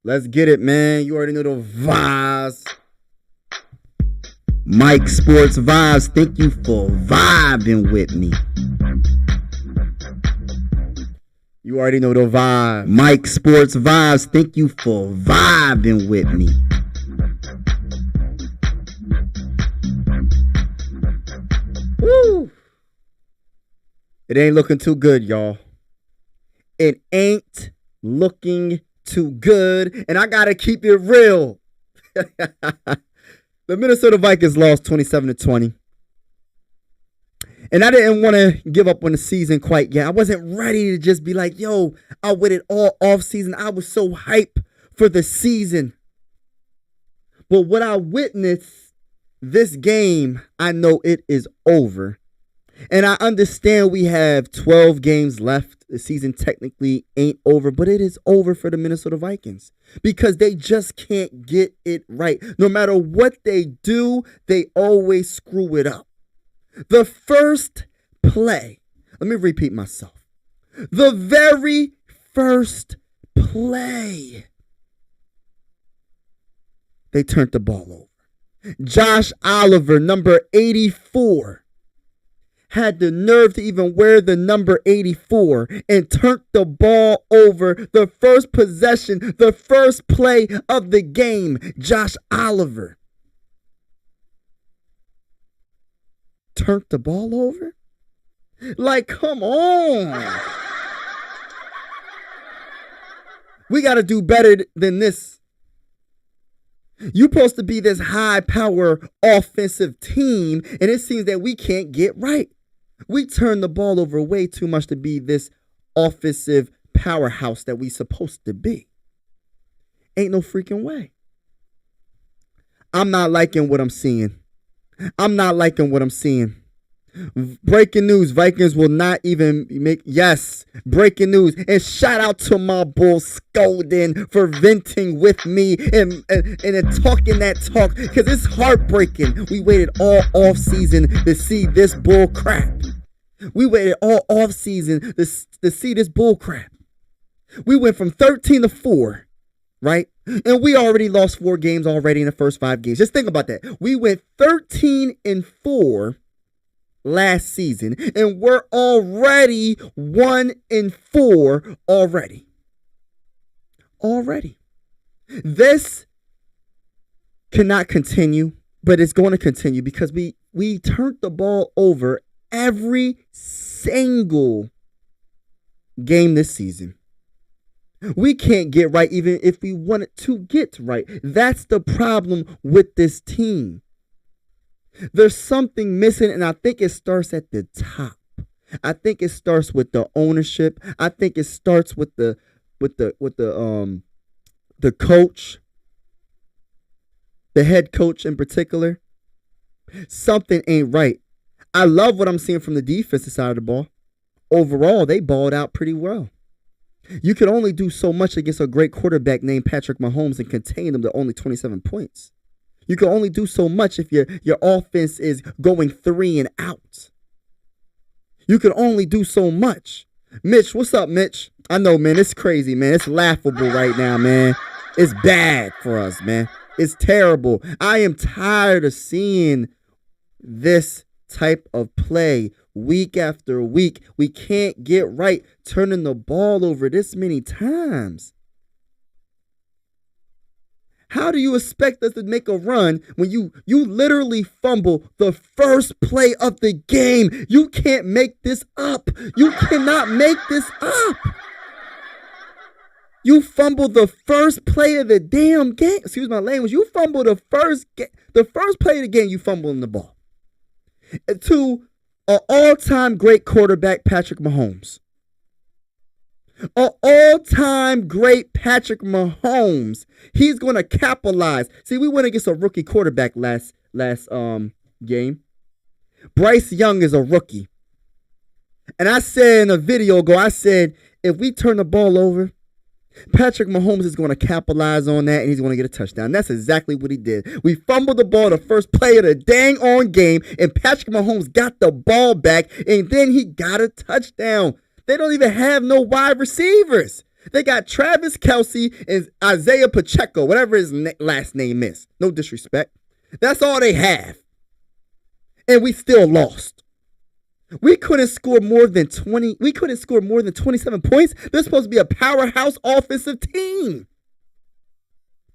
Let's get it, man. You already know the vibes. Mike Sports Vibes, thank you for vibing with me. You already know the vibe. Mike Sports Vibes, thank you for vibing with me. Woo! It ain't looking too good, y'all. It ain't looking too good, and I gotta keep it real. The Minnesota Vikings lost 27-20. And I didn't want to give up on the season quite yet. I wasn't ready to just be like, yo, I waited all off season. I was so hyped for the season. But what I witnessed this game, I know it is over. And I understand we have 12 games left. The season technically ain't over, but it is over for the Minnesota Vikings because they just can't get it right. No matter what they do, they always screw it up. The first play, let me repeat myself. The very first play, they turned the ball over. Josh Oliver, number 84, had the nerve to even wear the number 84 and turned the ball over. The first possession, the first play of the game, Josh Oliver turned the ball over? Like, come on. We got to do better than this. You're supposed to be this high power offensive team, and it seems that we can't get right. We turn the ball over way too much to be this offensive powerhouse that we supposed to be. Ain't no freaking way. I'm not liking what I'm seeing. Breaking news, Vikings will not even make, yes, breaking news. And shout out to my bull Scolding for venting with me and talking that talk, because it's heartbreaking. We waited all off season to see this bull crap. We waited all off season to see this bull crap. We went from 13-4, right? And we already lost 4 games already in the first 5 games. Just think about that. We went 13-4 last season, and we're already 1-4 already. This cannot continue, but it's going to continue because we turned the ball over every single game this season. We can't get right even if we wanted to get right. That's the problem with this team. There's something missing, and I think it starts at the top. I think it starts with the ownership. I think it starts with the coach, the head coach in particular. Something ain't right. I love what I'm seeing from the defensive side of the ball. Overall, they balled out pretty well. You can only do so much against a great quarterback named Patrick Mahomes and contain them to only 27 points. You can only do so much if your offense is going 3 and out. You can only do so much. Mitch, what's up, Mitch? I know, man, it's crazy, man. It's laughable right now, man. It's bad for us, man. It's terrible. I am tired of seeing this type of play week after week. We can't get right turning the ball over this many times. How do you expect us to make a run when you literally fumble the first play of the game? You can't make this up. You cannot make this up. You fumble the first play of the damn game. Excuse my language. You fumble the first play of the game. You fumbling the ball to an all-time great quarterback, Patrick Mahomes. An all-time great Patrick Mahomes. He's going to capitalize. See, we went against a rookie quarterback last game. Bryce Young is a rookie. And I said in a video ago, I said, if we turn the ball over, Patrick Mahomes is going to capitalize on that, and he's going to get a touchdown. That's exactly what he did. We fumbled the ball the first play of the dang on game, and Patrick Mahomes got the ball back, and then he got a touchdown. They don't even have no wide receivers. They got Travis Kelce and Isaiah Pacheco, whatever his last name is. No disrespect. That's all they have. And we still lost. We couldn't score more than 20. We couldn't score more than 27 points. This is supposed to be a powerhouse offensive team.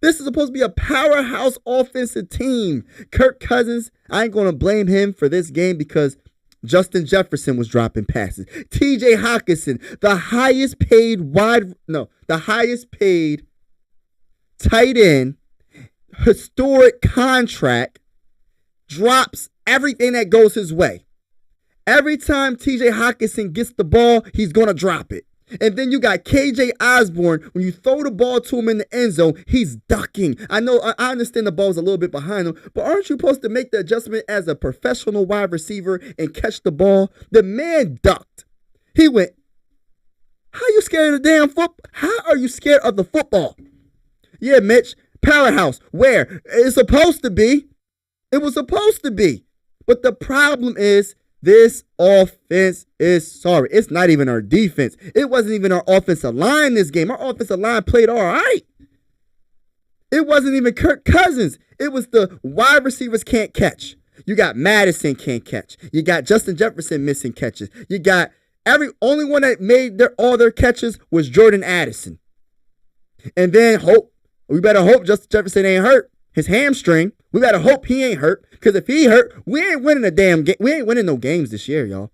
This is supposed to be a powerhouse offensive team. Kirk Cousins, I ain't going to blame him for this game because Justin Jefferson was dropping passes. TJ Hawkinson, the highest paid tight end, historic contract, drops everything that goes his way. Every time TJ Hawkinson gets the ball, he's going to drop it. And then you got KJ Osborne. When you throw the ball to him in the end zone, he's ducking. I know, I understand the ball's a little bit behind him, but aren't you supposed to make the adjustment as a professional wide receiver and catch the ball? The man ducked. He went, how you scared of the damn football? How are you scared of the football? Yeah, Mitch, powerhouse. Where? It's supposed to be. It was supposed to be. But the problem is, this offense is sorry. It's not even our defense. It wasn't even our offensive line this game. Our offensive line played all right. It wasn't even Kirk Cousins. It was the wide receivers can't catch. You got Madison can't catch. You got Justin Jefferson missing catches. You got only one that made all their catches was Jordan Addison. And then we better hope Justin Jefferson ain't hurt. His hamstring. We better hope he ain't hurt. Because if he hurt, we ain't winning a damn game. We ain't winning no games this year, y'all.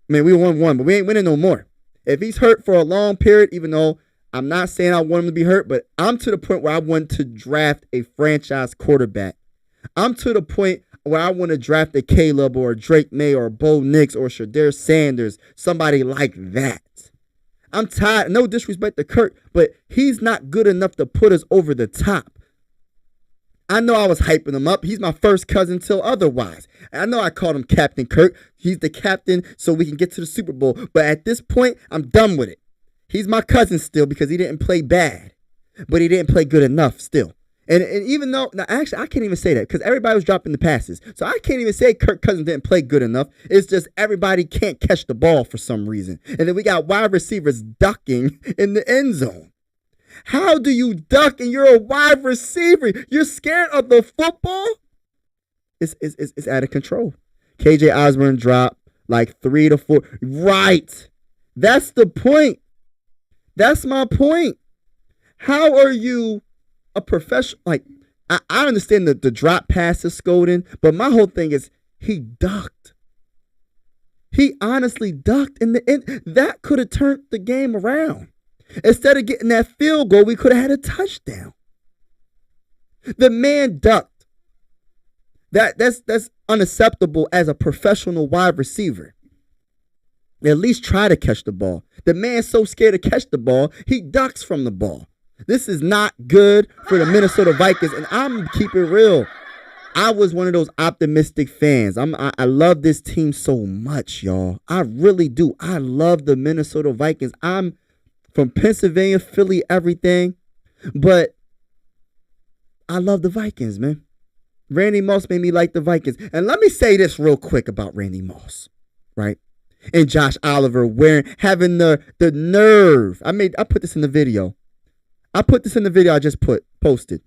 I mean, we won one, but we ain't winning no more. If he's hurt for a long period, even though I'm not saying I want him to be hurt, but I'm to the point where I want to draft a franchise quarterback. I'm to the point where I want to draft a Caleb or a Drake May or a Bo Nix or Shadir Sanders, somebody like that. I'm tired. No disrespect to Kirk, but he's not good enough to put us over the top. I know I was hyping him up. He's my first cousin till otherwise. I know I called him Captain Kirk. He's the captain so we can get to the Super Bowl. But at this point, I'm done with it. He's my cousin still because he didn't play bad. But he didn't play good enough still. And even though, now actually, I can't even say that because everybody was dropping the passes. So I can't even say Kirk Cousins didn't play good enough. It's just everybody can't catch the ball for some reason. And then we got wide receivers ducking in the end zone. How do you duck and you're a wide receiver? You're scared of the football? It's out of control. KJ Osborne dropped like 3 to 4. Right. That's the point. That's my point. How are you a professional? Like, I understand the drop passes, Scolding, but my whole thing is he ducked. He honestly ducked in the end. That could have turned the game around. Instead of getting that field goal, we could have had a touchdown. The man ducked. That's unacceptable as a professional wide receiver. At least try to catch the ball. The man's so scared to catch the ball, he ducks from the ball. This is not good for the Minnesota Vikings, and I'm keeping it real. I was one of those optimistic fans. I love this team so much, y'all. I really do. I love the Minnesota Vikings. I'm from Pennsylvania, Philly, everything. But I love the Vikings, man. Randy Moss made me like the Vikings. And let me say this real quick about Randy Moss, right? And Josh Oliver having the nerve. I put this in the video. I just posted.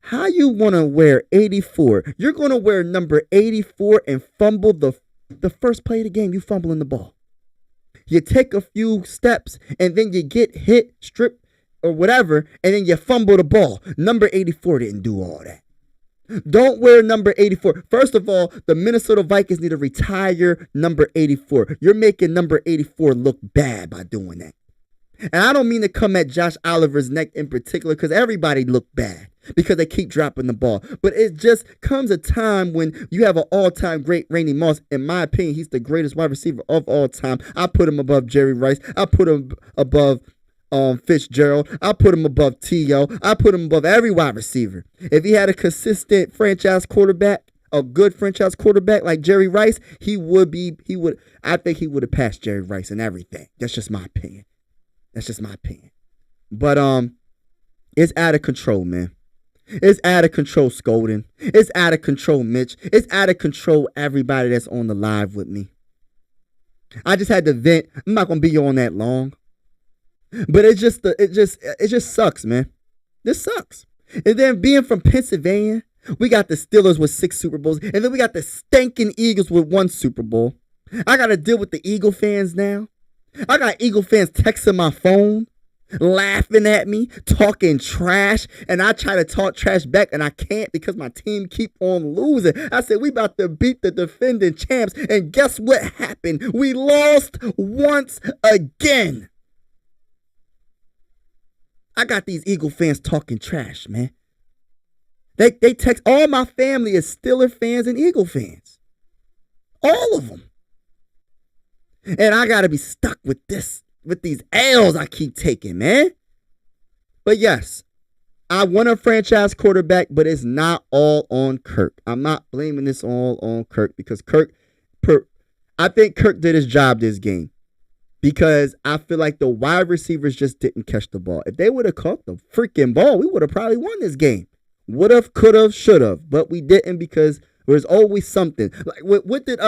How you want to wear 84? You're going to wear number 84 and fumble the first play of the game. You fumbling the ball. You take a few steps, and then you get hit, stripped, or whatever, and then you fumble the ball. Number 84 didn't do all that. Don't wear number 84. First of all, the Minnesota Vikings need to retire number 84. You're making number 84 look bad by doing that. And I don't mean to come at Josh Oliver's neck in particular because everybody looked bad because they keep dropping the ball. But it just comes a time when you have an all-time great Randy Moss. In my opinion, he's the greatest wide receiver of all time. I put him above Jerry Rice. I put him above Fitzgerald. I put him above T.O. I put him above every wide receiver. If he had a consistent franchise quarterback, a good franchise quarterback like Jerry Rice, I think he would have passed Jerry Rice and everything. That's just my opinion. But it's out of control, man. It's out of control, Scolding. It's out of control, Mitch. It's out of control, everybody that's on the live with me. I just had to vent. I'm not going to be on that long. But it just sucks, man. This sucks. And then being from Pennsylvania, we got the Steelers with 6 Super Bowls, and then we got the stinking Eagles with 1 Super Bowl. I got to deal with the Eagle fans now. I got Eagle fans texting my phone, laughing at me, talking trash, and I try to talk trash back, and I can't because my team keep on losing. I said, we about to beat the defending champs, and guess what happened? We lost once again. I got these Eagle fans talking trash, man. They text, all my family is Steeler fans and Eagle fans. All of them. And I got to be stuck with these L's I keep taking, man. But yes, I want a franchise quarterback, but it's not all on Kirk. I'm not blaming this all on Kirk because I think Kirk did his job this game because I feel like the wide receivers just didn't catch the ball. If they would have caught the freaking ball, we would have probably won this game. Would have, could have, should have, but we didn't because there's always something. Like what did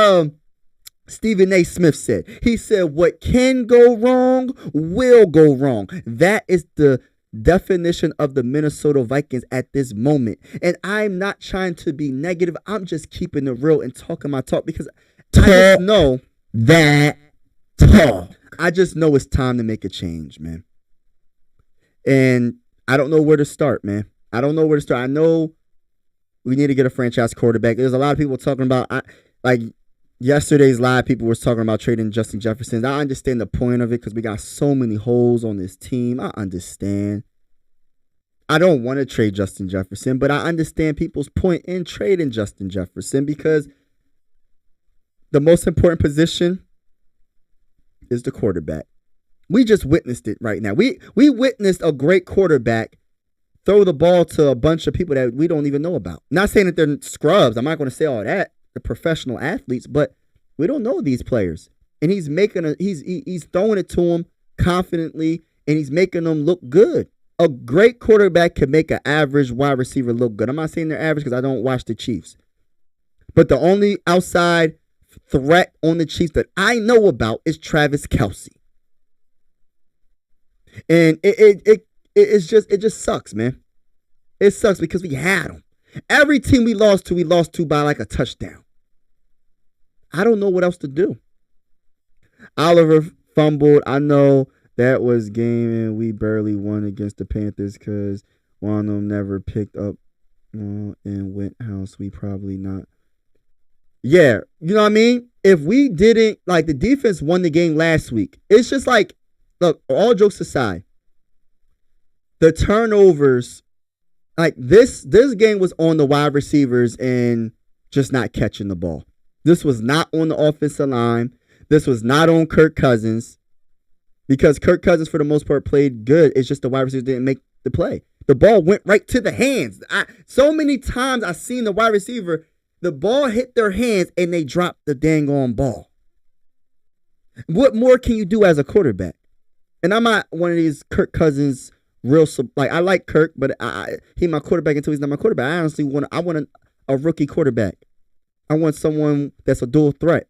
Stephen A. Smith said? He said, what can go wrong will go wrong. That is the definition of the Minnesota Vikings at this moment. And I'm not trying to be negative. I'm just keeping it real and talking my talk because I just know that talk. I just know it's time to make a change, man. And I don't know where to start, man. I don't know where to start. I know we need to get a franchise quarterback. There's a lot of people talking about, like yesterday's live, people were talking about trading Justin Jefferson. I understand the point of it because we got so many holes on this team. I understand. I don't want to trade Justin Jefferson, but I understand people's point in trading Justin Jefferson because the most important position is the quarterback. We just witnessed it right now. We witnessed a great quarterback throw the ball to a bunch of people that we don't even know about. Not saying that they're scrubs. I'm not going to say all that. They're professional athletes, but we don't know these players. And he's throwing it to them confidently, and he's making them look good. A great quarterback can make an average wide receiver look good. I'm not saying they're average because I don't watch the Chiefs. But the only outside threat on the Chiefs that I know about is Travis Kelce. And it just sucks, man. It sucks because we had him. Every team we lost to by like a touchdown. I don't know what else to do. Oliver fumbled. I know that was game and we barely won against the Panthers because one of them never picked up and went house. We probably not. Yeah, you know what I mean? If we didn't, like the defense won the game last week. It's just like, look, all jokes aside, the turnovers, like this game was on the wide receivers and just not catching the ball. This was not on the offensive line. This was not on Kirk Cousins because Kirk Cousins, for the most part, played good. It's just the wide receivers didn't make the play. The ball went right to the hands. So many times I've seen the wide receiver, the ball hit their hands and they dropped the dang on ball. What more can you do as a quarterback? And I'm not one of these Kirk Cousins I like Kirk, but he my quarterback until he's not my quarterback. I honestly want a rookie quarterback. I want someone that's a dual threat.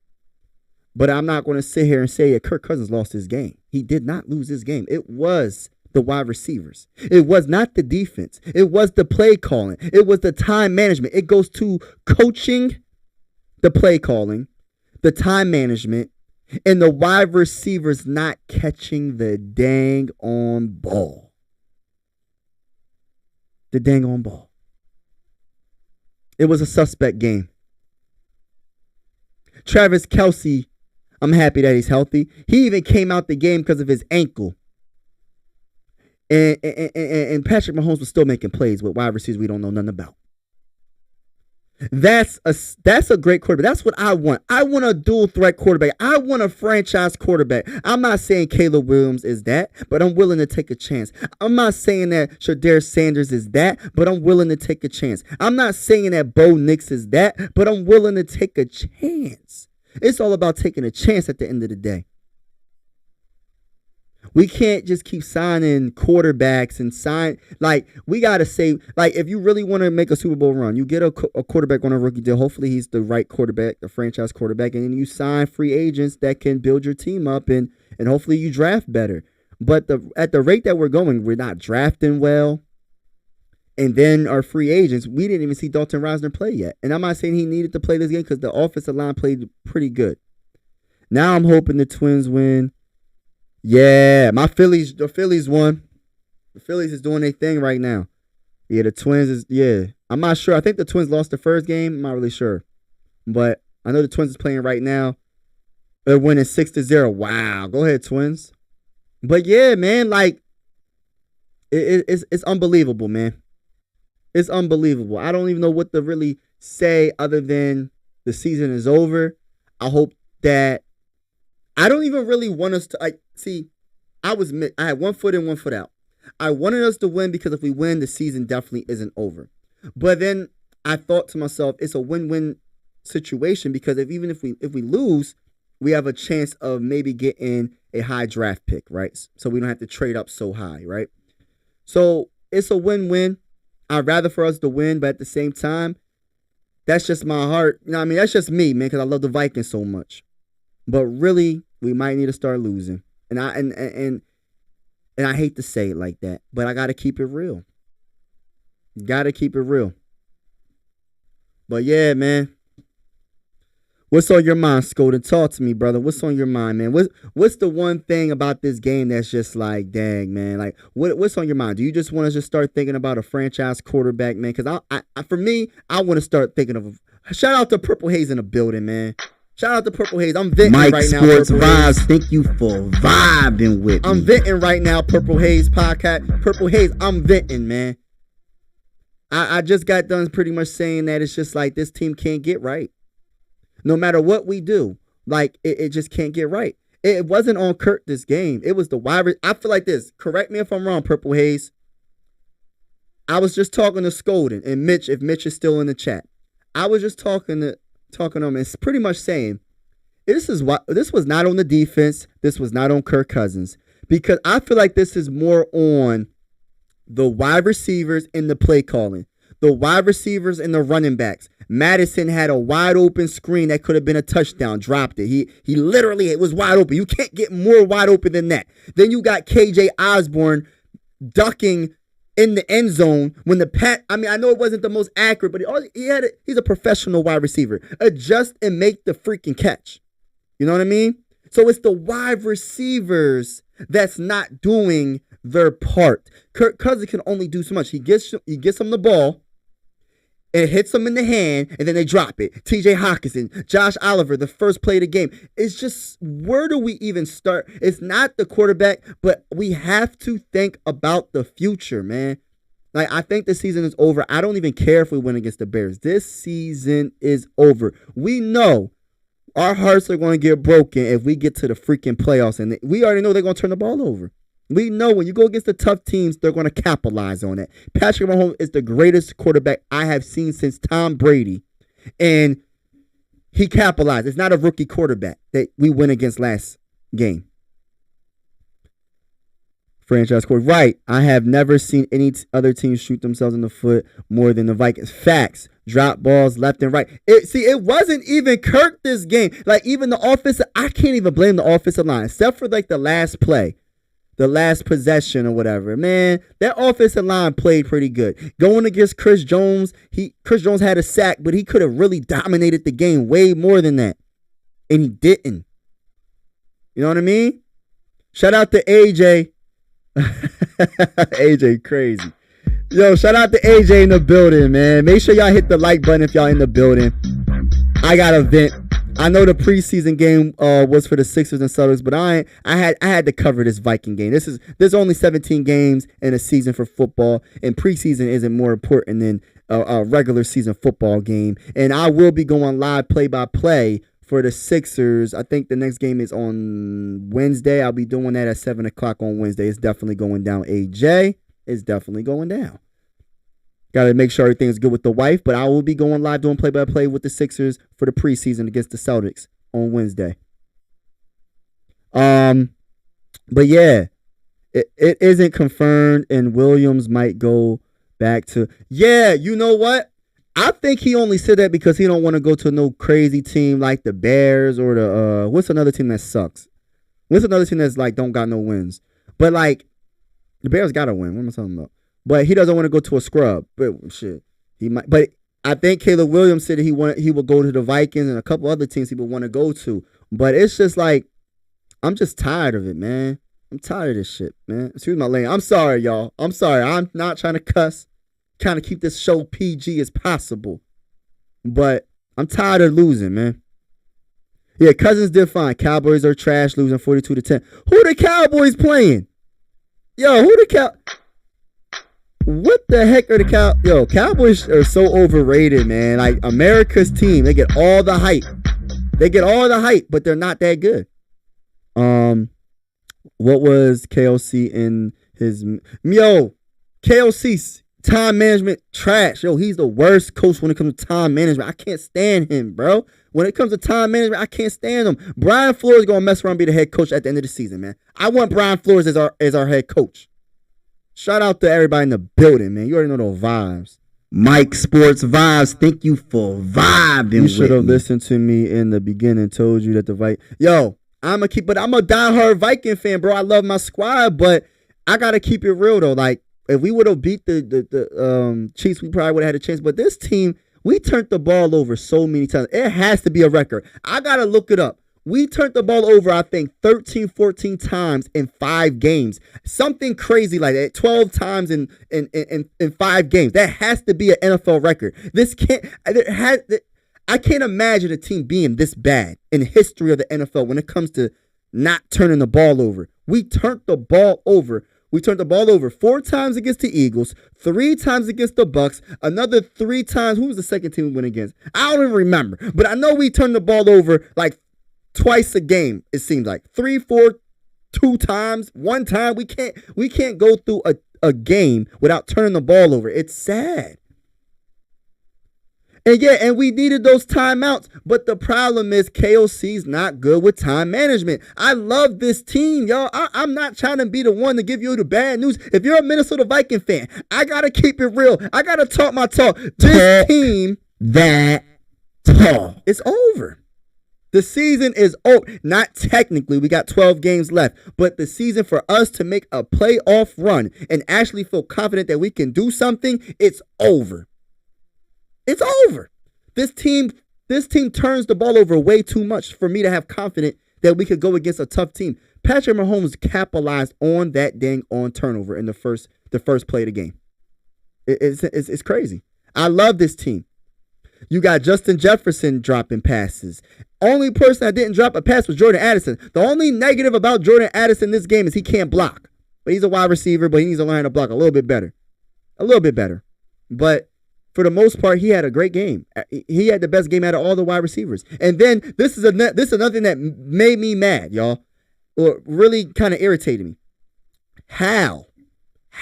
But I'm not going to sit here and say that Kirk Cousins lost his game. He did not lose his game. It was the wide receivers. It was not the defense. It was the play calling. It was the time management. It goes to coaching, the play calling, the time management, and the wide receivers not catching the dang on ball. The dang on ball. It was a suspect game. Travis Kelce, I'm happy that he's healthy. He even came out the game because of his ankle. And Patrick Mahomes was still making plays with wide receivers we don't know nothing about. That's a great quarterback. That's what I want. I want a dual threat quarterback. I want a franchise quarterback. I'm not saying Caleb Williams is that, but I'm willing to take a chance. I'm not saying that Shedeur Sanders is that, but I'm willing to take a chance. I'm not saying that Bo Nix is that, but I'm willing to take a chance. It's all about taking a chance at the end of the day. We can't just keep signing quarterbacks and we got to say, like, if you really want to make a Super Bowl run, you get a quarterback on a rookie deal. Hopefully he's the right quarterback, the franchise quarterback, and then you sign free agents that can build your team up and hopefully you draft better. But at the rate that we're going, we're not drafting well. And then our free agents, we didn't even see Dalton Reisner play yet. And I'm not saying he needed to play this game because the offensive line played pretty good. Now I'm hoping the Twins win. Yeah, the Phillies won. The Phillies is doing their thing right now. Yeah, the Twins is, yeah. I'm not sure. I think the Twins lost the first game. I'm not really sure. But I know the Twins is playing right now. They're winning 6-0. Wow. Go ahead, Twins. But yeah, man, like, it's unbelievable, man. It's unbelievable. I don't even know what to really say other than the season is over. I hope that I don't even really want us to see. I had 1 foot in, 1 foot out. I wanted us to win because if we win, the season definitely isn't over. But then I thought to myself, it's a win-win situation because if we lose, we have a chance of maybe getting a high draft pick, right? So we don't have to trade up so high, right? So it's a win-win. I'd rather for us to win, but at the same time, that's just my heart. You know what I mean? That's just me, man, because I love the Vikings so much. But really, we might need to start losing. And I hate to say it like that, but I got to keep it real. Got to keep it real. But yeah, man. What's on your mind, Scoden? Talk to me, brother. What's on your mind, man? What's the one thing about this game that's just like, dang, man? Like, what's on your mind? Do you just want to just start thinking about a franchise quarterback, man? Because for me, I want to start thinking of shout out to Purple Haze in the building, man. Shout out to Purple Haze. I'm venting Mike right now. Sports Vibes, thank you for vibing with me. I'm venting right now, Purple Haze podcast. Purple Haze, I'm venting, man. I just got done pretty much saying that it's just like this team can't get right. No matter what we do, like it just can't get right. It wasn't on Kurt this game. It was the wide. I feel like this. Correct me if I'm wrong, Purple Haze. I was just talking to Scoden and Mitch, if Mitch is still in the chat. I was just talking to him and pretty much saying this was not on the defense. This was not on Kirk Cousins. Because I feel like this is more on the wide receivers and the play calling. The wide receivers and the running backs. Madison had a wide open screen that could have been a touchdown. Dropped it. He literally, it was wide open. You can't get more wide open than that. Then you got KJ Osborne ducking in the end zone when I know it wasn't the most accurate, but he's a professional wide receiver. Adjust and make the freaking catch. You know what I mean? So it's the wide receivers that's not doing their part. Kirk Cousins can only do so much. He gets them the ball. And it hits them in the hand, and then they drop it. TJ Hawkinson, Josh Oliver, the first play of the game. It's just, where do we even start? It's not the quarterback, but we have to think about the future, man. Like, I think the season is over. I don't even care if we win against the Bears. This season is over. We know our hearts are going to get broken if we get to the freaking playoffs, and we already know they're going to turn the ball over. We know when you go against the tough teams, they're going to capitalize on it. Patrick Mahomes is the greatest quarterback I have seen since Tom Brady. And he capitalized. It's not a rookie quarterback that we went against last game. Franchise quarterback. Right. I have never seen any other team shoot themselves in the foot more than the Vikings. Facts. Drop balls left and right. It wasn't even Kirk this game. Like, even the offensive, I can't even blame the offensive line, except for like the last play. The last possession or whatever. Man, that offensive line played pretty good. Going against Chris Jones, Chris Jones had a sack, but he could have really dominated the game way more than that. And he didn't. You know what I mean? Shout out to AJ. AJ crazy. Yo, shout out to AJ in the building, man. Make sure y'all hit the like button if y'all in the building. I got a vent. I know the preseason game was for the Sixers and Celtics, but I had to cover this Viking game. There's only 17 games in a season for football, and preseason isn't more important than a regular season football game. And I will be going live play-by-play for the Sixers. I think the next game is on Wednesday. I'll be doing that at 7 o'clock on Wednesday. It's definitely going down, AJ. It's definitely going down. Got to make sure everything's good with the wife, but I will be going live doing play-by-play with the Sixers for the preseason against the Celtics on Wednesday. But yeah, it isn't confirmed, and Williams might go back to. Yeah, you know what? I think he only said that because he don't want to go to no crazy team like the Bears or the what's another team that sucks? What's another team that's like don't got no wins? But like the Bears gotta win. What am I talking about? But he doesn't want to go to a scrub. But shit, he might. But I think Caleb Williams said that he would go to the Vikings and a couple other teams he would want to go to. But it's just like I'm just tired of it, man. I'm tired of this shit, man. Excuse my language. I'm sorry, y'all. I'm sorry. I'm not trying to cuss. Trying to keep this show PG as possible. But I'm tired of losing, man. Yeah, Cousins did fine. Cowboys are trash, losing 42-10. Who the Cowboys playing? Yo, who the What the heck are the Yo, Cowboys are so overrated, man. Like America's team, they get all the hype. But they're not that good. What was KOC in his KOC's time management trash. Yo, he's the worst coach when it comes to time management. I can't stand him, bro. When it comes to time management, I can't stand him. Brian Flores is gonna mess around and be the head coach at the end of the season, man. I want Brian Flores as our head coach. Shout out to everybody in the building, man. You already know those vibes. Mike Sports Vibes, thank you for vibing. You should have listened to me in the beginning. Told you that the Yo, I'm a diehard Viking fan, bro. I love my squad, but I gotta keep it real though. Like if we would have beat the Chiefs, we probably would have had a chance. But this team, we turned the ball over so many times. It has to be a record. I gotta look it up. We turned the ball over, I think, 13, 14 times in 5 games. Something crazy like that. 12 times in 5 games. That has to be an NFL record. I can't imagine a team being this bad in the history of the NFL when it comes to not turning the ball over. We turned the ball over. We turned the ball over 4 times against the Eagles, 3 times against the Bucks, another 3 times. Who was the second team we went against? I don't even remember. But I know we turned the ball over like twice a game, it seems like. 3, 4, 2 times, 1 time. We can't go through a game without turning the ball over. It's sad. And yeah, and we needed those timeouts. But the problem is KOC's not good with time management. I love this team, y'all. I'm not trying to be the one to give you the bad news. If you're a Minnesota Viking fan, I got to keep it real. I got to talk my talk. This team, that talk. It's over. The season is over. Not technically. We got 12 games left. But the season for us to make a playoff run and actually feel confident that we can do something, it's over. It's over. This team turns the ball over way too much for me to have confidence that we could go against a tough team. Patrick Mahomes capitalized on that dang on turnover in the first play of the game. It's crazy. I love this team. You got Justin Jefferson dropping passes. Only person that didn't drop a pass was Jordan Addison. The only negative about Jordan Addison in this game is he can't block. But he's a wide receiver, but he needs to learn how to block a little bit better. But for the most part, he had a great game. He had the best game out of all the wide receivers. And then this is another thing that made me mad, y'all, or really kind of irritated me. How?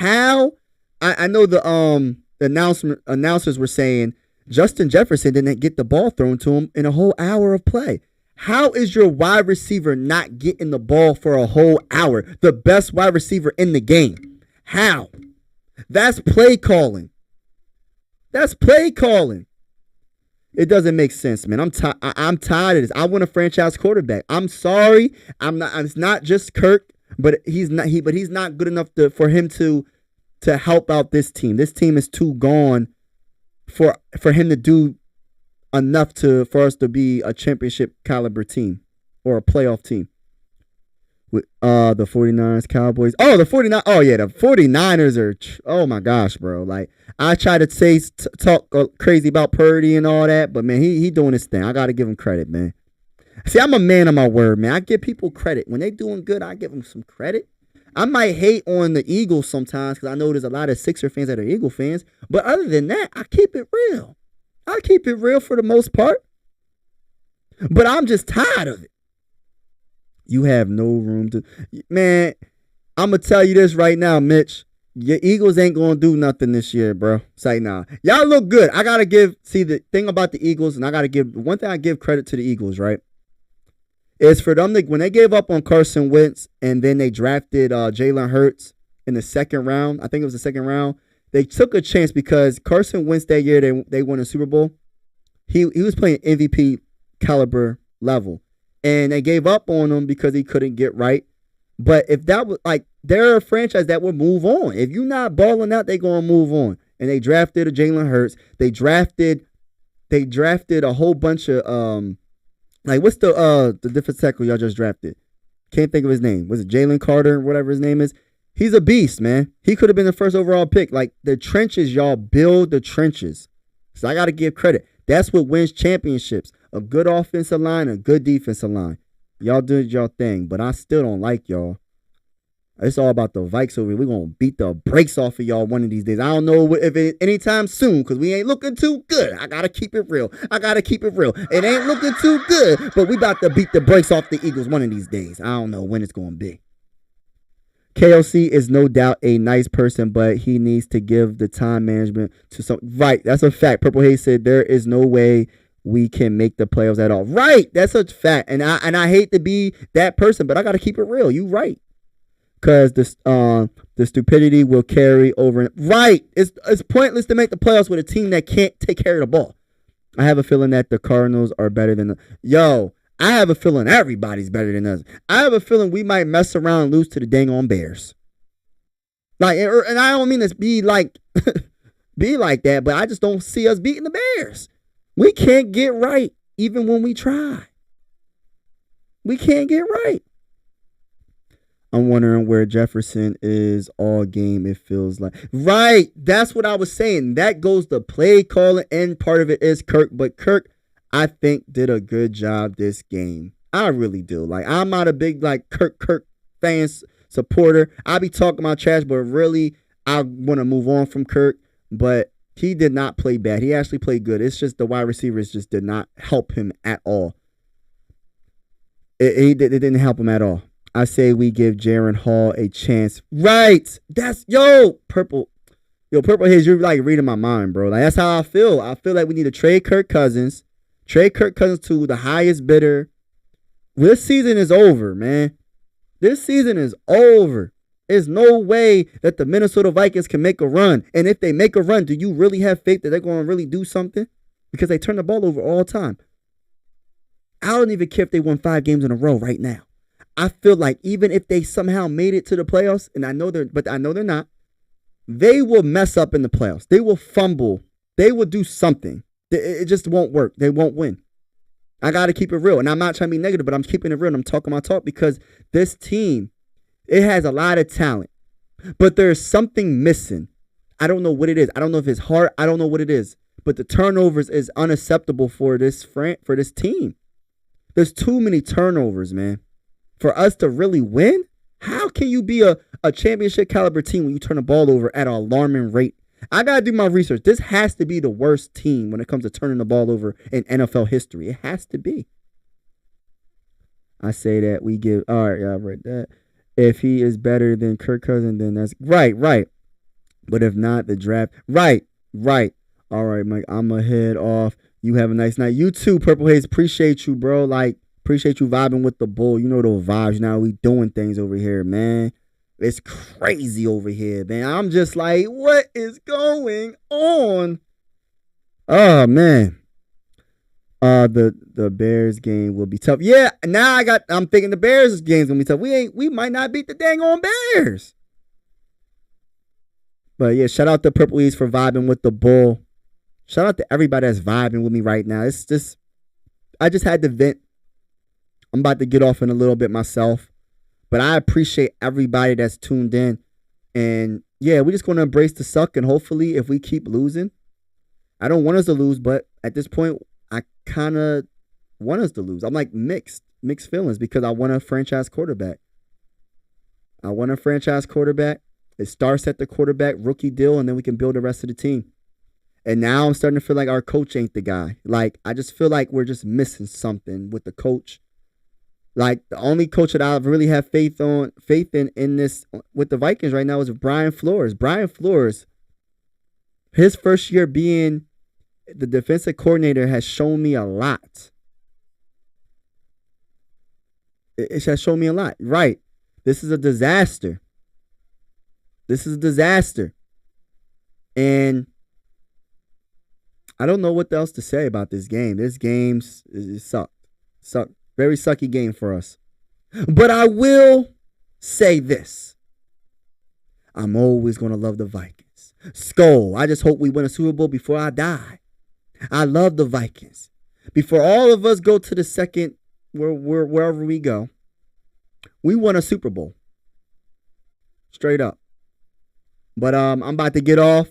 I know the announcers were saying Justin Jefferson didn't get the ball thrown to him in a whole hour of play. How is your wide receiver not getting the ball for a whole hour? The best wide receiver in the game. How? That's play calling. It doesn't make sense, man. I'm tired of this. I want a franchise quarterback. I'm sorry. I'm not. It's not just Kirk, but he's not good enough for him to help out this team. This team is too gone for him to do enough for us to be a championship caliber team or a playoff team. With the 49ers, Cowboys. Oh, the 49ers. Oh, yeah, the 49ers are, oh my gosh, bro. Like, I try to talk crazy about Purdy and all that, but man, he doing his thing. I got to give him credit, man. See, I'm a man of my word, man. I give people credit. When they doing good, I give them some credit. I might hate on the Eagles sometimes because I know there's a lot of Sixer fans that are Eagle fans, but other than that, I keep it real. I keep it real for the most part, but I'm just tired of it. You have no room to... Man, I'm going to tell you this right now, Mitch. Your Eagles ain't going to do nothing this year, bro. Say nah. Y'all look good. I got to give... See, the thing about the Eagles, and I got to give... One thing I give credit to the Eagles, right, is for them, when they gave up on Carson Wentz and then they drafted Jalen Hurts in the second round, I think it was the second round, they took a chance because Carson Wentz that year, they won a Super Bowl. He was playing MVP caliber level. And they gave up on him because he couldn't get right. But if that was like, they're a franchise that will move on. If you're not balling out, they're gonna move on. And they drafted a Jalen Hurts. They drafted a whole bunch of like what's the defensive tackle y'all just drafted? Can't think of his name. Was it Jalen Carter, whatever his name is? He's a beast, man. He could have been the first overall pick. Like the trenches, y'all build the trenches. So I gotta give credit. That's what wins championships. A good offensive line, a good defensive line. Y'all did y'all thing, but I still don't like y'all. It's all about the Vikes over here. We're going to beat the brakes off of y'all one of these days. I don't know if it anytime soon because we ain't looking too good. I got to keep it real. It ain't looking too good, but we about to beat the brakes off the Eagles one of these days. I don't know when it's going to be. KLC is no doubt a nice person, but he needs to give the time management to some. Right, that's a fact. Purple Haze said there is no way we can make the playoffs at all. Right, that's a fact. And I hate to be that person, but I got to keep it real. You right. Because the stupidity will carry over. Right. It's pointless to make the playoffs with a team that can't take care of the ball. I have a feeling that the Cardinals are better than I have a feeling everybody's better than us. I have a feeling we might mess around and lose to the dang on Bears. Like, and I don't mean to be like be like that, but I just don't see us beating the Bears. We can't get right even when we try. We can't get right. I'm wondering where Jefferson is all game, it feels like. Right. That's what I was saying. That goes to play calling, and part of it is Kirk. But Kirk, I think, did a good job this game. I really do. Like, I'm not a big, like, Kirk fans supporter. I be talking about trash, but really, I want to move on from Kirk. But he did not play bad. He actually played good. It's just the wide receivers just did not help him at all. It didn't help him at all. I say we give Jaren Hall a chance. Right. That's Purple Haze, you're like reading my mind, bro. Like that's how I feel. I feel like we need to trade Kirk Cousins. Trade Kirk Cousins to the highest bidder. This season is over, man. This season is over. There's no way that the Minnesota Vikings can make a run. And if they make a run, do you really have faith that they're going to really do something? Because they turn the ball over all the time. I don't even care if they won 5 games in a row right now. I feel like even if they somehow made it to the playoffs, and I know they're not, they will mess up in the playoffs. They will fumble. They will do something. It just won't work. They won't win. I got to keep it real. And I'm not trying to be negative, but I'm keeping it real. And I'm talking my talk because this team, it has a lot of talent, but there's something missing. I don't know what it is. I don't know if it's heart. I don't know what it is. But the turnovers is unacceptable for this team. There's too many turnovers, man. For us to really win, how can you be a championship caliber team when you turn the ball over at an alarming rate? I got to do my research. This has to be the worst team when it comes to turning the ball over in NFL history. It has to be. I say that we give. All right, yeah, I read that. If he is better than Kirk Cousins, then that's right. But if not, the draft. Right. All right, Mike, I'm going to head off. You have a nice night. You too, Purple Haze. Appreciate you, bro. Like, appreciate you vibing with the bull. You know those vibes now. We doing things over here, man. It's crazy over here, man. I'm just like, what is going on? Oh, man. The Bears game will be tough. Yeah, now I'm thinking the Bears game's gonna be tough. We might not beat the dang on Bears. But yeah, shout out to Purple East for vibing with the bull. Shout out to everybody that's vibing with me right now. It's just, I just had to vent. I'm about to get off in a little bit myself. But I appreciate everybody that's tuned in. And yeah, we're just going to embrace the suck. And hopefully, if we keep losing, I don't want us to lose. But at this point, I kind of want us to lose. I'm like mixed feelings because I want a franchise quarterback. It starts at the quarterback rookie deal, and then we can build the rest of the team. And now I'm starting to feel like our coach ain't the guy. Like, I just feel like we're just missing something with the coach. Like, the only coach that I really have faith in this with the Vikings right now is Brian Flores. Brian Flores, his first year being the defensive coordinator, has shown me a lot. It has shown me a lot. Right. This is a disaster. And I don't know what else to say about this game. This game sucked. Very sucky game for us. But I will say this. I'm always going to love the Vikings. Skull, I just hope we win a Super Bowl before I die. I love the Vikings. Before all of us go to the second, wherever we go, we won a Super Bowl. Straight up. But I'm about to get off.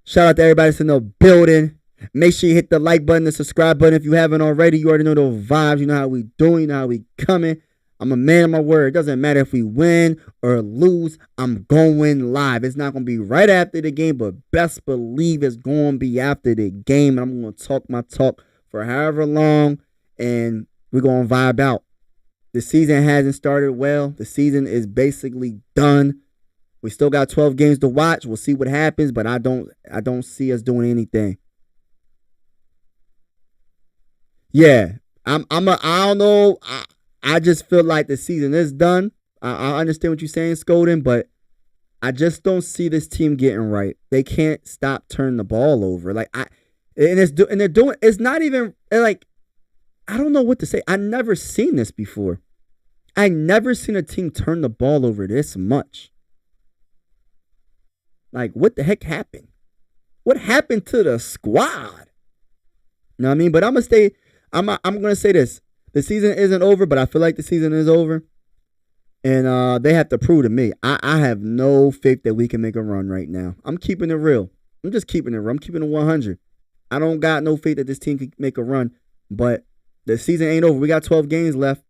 Shout out to everybody that's in the building. Make sure you hit the like button, the subscribe button if you haven't already. You already know those vibes. You know how we doing. You know how we coming. I'm a man of my word. It doesn't matter if we win or lose. I'm going live. It's not going to be right after the game, but best believe it's going to be after the game. And I'm going to talk my talk for however long, and we're going to vibe out. The season hasn't started well. The season is basically done. We still got 12 games to watch. We'll see what happens, but I don't see us doing anything. Yeah, I don't know. I just feel like the season is done. I understand what you're saying, Skolden, but I just don't see this team getting right. They can't stop turning the ball over. They're doing. It's not even like, I don't know what to say. I never seen this before. I never seen a team turn the ball over this much. Like, what the heck happened? What happened to the squad? You know what I mean? But I'm gonna say this. The season isn't over, but I feel like the season is over. And they have to prove to me. I have no faith that we can make a run right now. I'm keeping it real. I'm just keeping it real. I'm keeping it 100. I don't got no faith that this team can make a run. But the season ain't over. We got 12 games left.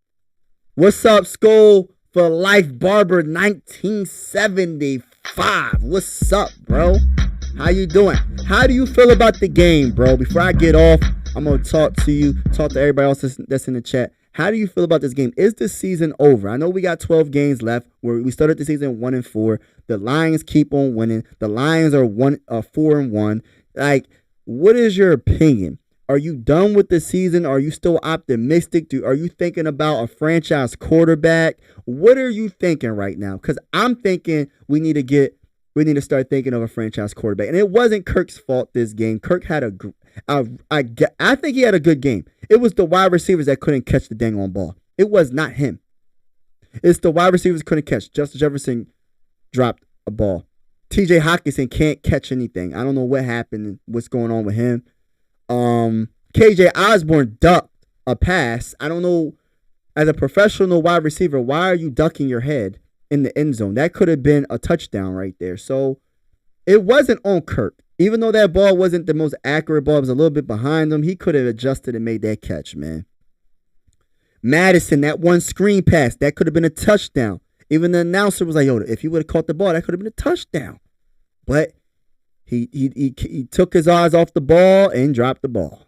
What's up, Skull for Life Barber 1975? What's up, bro? How you doing? How do you feel about the game, bro? Before I get off, I'm going to talk to you, talk to everybody else that's in the chat. How do you feel about this game? Is the season over? I know we got 12 games left. We started the season 1-4. The Lions keep on winning. The Lions are 4-1. Like, what is your opinion? Are you done with the season? Are you still optimistic? Are you thinking about a franchise quarterback? What are you thinking right now? Because I'm thinking we need to start thinking of a franchise quarterback. And it wasn't Kirk's fault this game. Kirk had I think he had a good game. It was the wide receivers that couldn't catch the dang on ball. It was not him. It's the wide receivers couldn't catch. Justin Jefferson dropped a ball. TJ Hockenson can't catch anything. I don't know what happened, what's going on with him. KJ Osborne ducked a pass. I don't know, as a professional wide receiver, why are you ducking your head in the end zone? That could have been a touchdown right there. So it wasn't on Kirk. Even though that ball wasn't the most accurate ball, it was a little bit behind him, he could have adjusted and made that catch, man. Madison, that one screen pass, that could have been a touchdown. Even the announcer was like, yo, if he would have caught the ball, that could have been a touchdown. But he took his eyes off the ball and dropped the ball.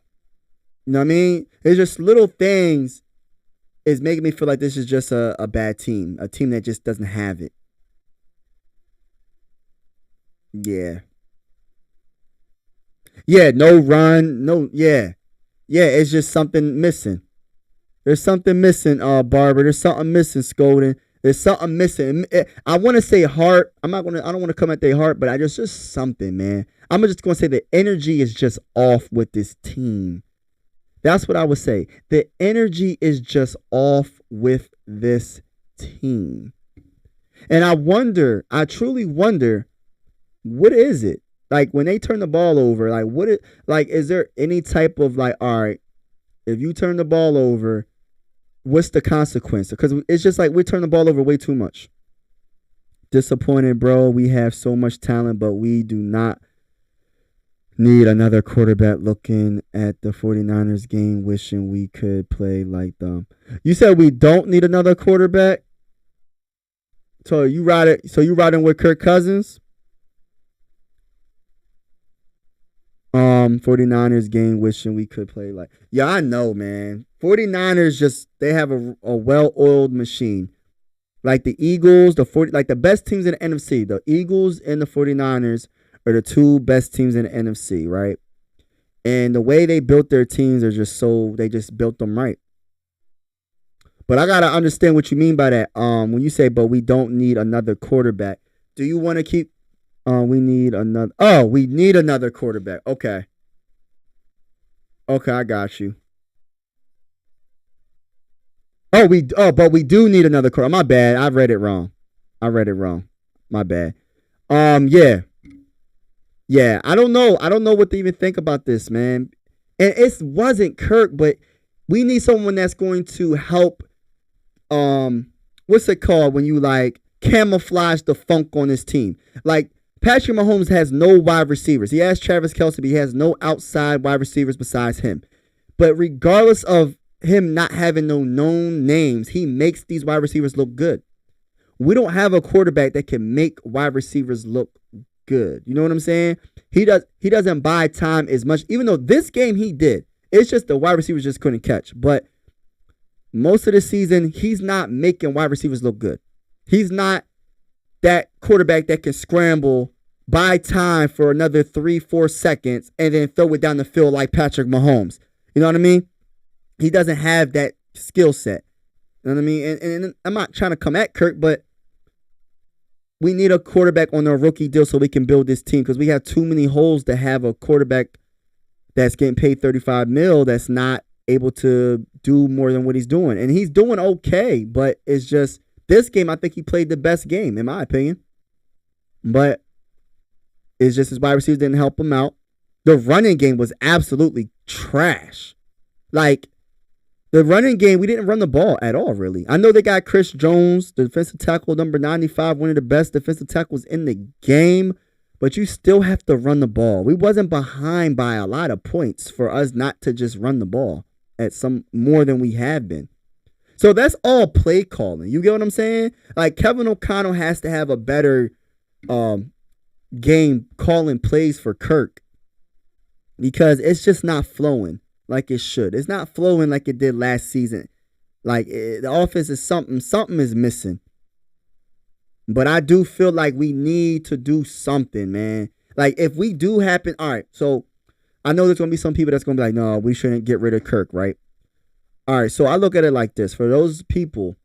You know what I mean? It's just little things is making me feel like this is just a bad team. A team that just doesn't have it. Yeah. Yeah, no run. No, yeah. Yeah, it's just something missing. There's something missing, Barber. There's something missing, Skolden. There's something missing. I want to say heart. I don't want to come at their heart, but I just something, man. I'm just going to say the energy is just off with this team. That's what I would say. The energy is just off with this team. And I truly wonder, what is it? Like, when they turn the ball over, is there any type of, like, all right, if you turn the ball over, what's the consequence? Because it's just like we turn the ball over way too much. Disappointed, bro. We have so much talent, but we do not need another quarterback. Looking at the 49ers game, wishing we could play like them. You said we don't need another quarterback? So you riding with Kirk Cousins? 49ers game, wishing we could play like. Yeah, I know, man. 49ers they have a well-oiled machine. Like the Eagles, like the best teams in the NFC. The Eagles and the 49ers are the two best teams in the NFC, right? And the way they built their teams they just built them right. But I gotta understand what you mean by that. When you say, but we don't need another quarterback. Do you want to keep we need another quarterback. Okay, I got you. But we do need another quarterback. My bad. I read it wrong. My bad. Yeah. Yeah. I don't know. I don't know what to even think about this, man. And it wasn't Kirk, but we need someone that's going to help. What's it called when you like camouflage the funk on this team? Like Patrick Mahomes has no wide receivers. He has Travis Kelce, but he has no outside wide receivers besides him. But regardless of him not having no known names, he makes these wide receivers look good. We don't have a quarterback that can make wide receivers look good. You know what I'm saying? He doesn't buy time as much, even though this game he did. It's just the wide receivers just couldn't catch. But most of the season, he's not making wide receivers look good. He's not that quarterback that can scramble, buy time for another 3-4 seconds, and then throw it down the field like Patrick Mahomes. You know what I mean? He doesn't have that skill set. You know what I mean? And I'm not trying to come at Kirk, but we need a quarterback on a rookie deal so we can build this team because we have too many holes to have a quarterback that's getting paid $35 million that's not able to do more than what he's doing. And he's doing okay, but it's just this game, I think he played the best game, in my opinion. But it's just his wide receivers didn't help him out. The running game was absolutely trash. Like, the running game, we didn't run the ball at all, really. I know they got Chris Jones, the defensive tackle, number 95, one of the best defensive tackles in the game, but you still have to run the ball. We wasn't behind by a lot of points for us not to just run the ball at some more than we have been. So that's all play calling. You get what I'm saying? Like, Kevin O'Connell has to have a better game calling plays for Kirk because it's just not flowing like it should. It's not flowing like it did last season. Like the offense is something is missing. But I do feel like we need to do something, man. Like if we do happen, all right. So I know there's gonna be some people that's gonna be like, no, we shouldn't get rid of Kirk, right? All right. So I look at it like this: for those people,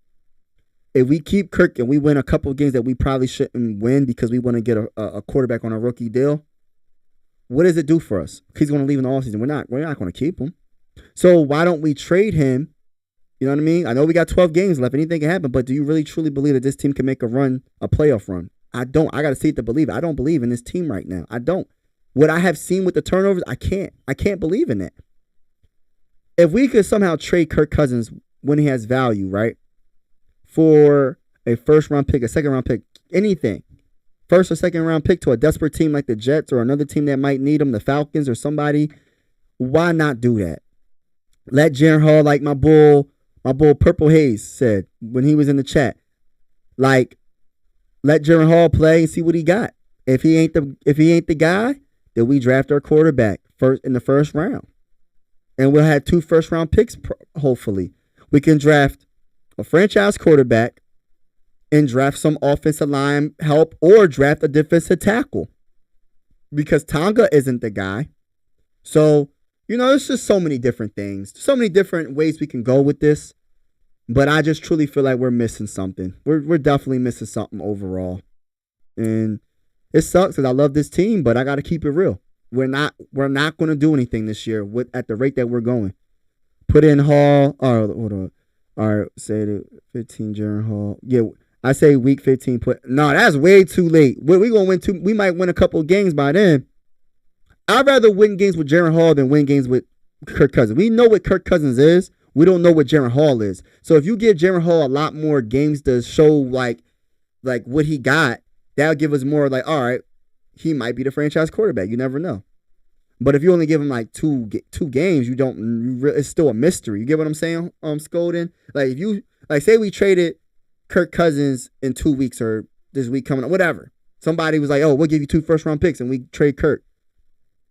if we keep Kirk and we win a couple of games that we probably shouldn't win because we want to get a quarterback on a rookie deal, what does it do for us? He's going to leave in the offseason. We're not going to keep him. So why don't we trade him? You know what I mean? I know we got 12 games left. Anything can happen, but do you really truly believe that this team can make a playoff run? I don't. I got to see it to believe it. I don't believe in this team right now. I don't. What I have seen with the turnovers, I can't believe in it. If we could somehow trade Kirk Cousins when he has value, right? For a first-round pick, a second-round pick, anything. First or second-round pick to a desperate team like the Jets or another team that might need him, the Falcons or somebody, why not do that? Let Jaren Hall, like my bull Purple Haze said when he was in the chat, like, let Jaren Hall play and see what he got. If he ain't the guy, then we draft our quarterback first in the first round. And we'll have 2 first-round picks, hopefully. We can draft a franchise quarterback and draft some offensive line help or draft a defensive tackle because Tonga isn't the guy. So, there's just so many different things, so many different ways we can go with this. But I just truly feel like we're missing something. We're definitely missing something overall. And it sucks because I love this team, but I got to keep it real. We're not going to do anything this year at the rate that we're going. Put in Hall. Hold on. All right, say the 15 Jaren Hall. Yeah, I say week 15. No, that's way too late. We're going to win we might win a couple of games by then. I'd rather win games with Jaren Hall than win games with Kirk Cousins. We know what Kirk Cousins is. We don't know what Jaren Hall is. So if you give Jaren Hall a lot more games to show like what he got, that'll give us more like, all right, he might be the franchise quarterback. You never know. But if you only give him like two games, it's still a mystery. You get what I'm saying? Scolding. Like if you say we traded Kirk Cousins in 2 weeks or this week coming up, whatever. Somebody was like, oh, we'll give you 2 first-round picks and we trade Kirk.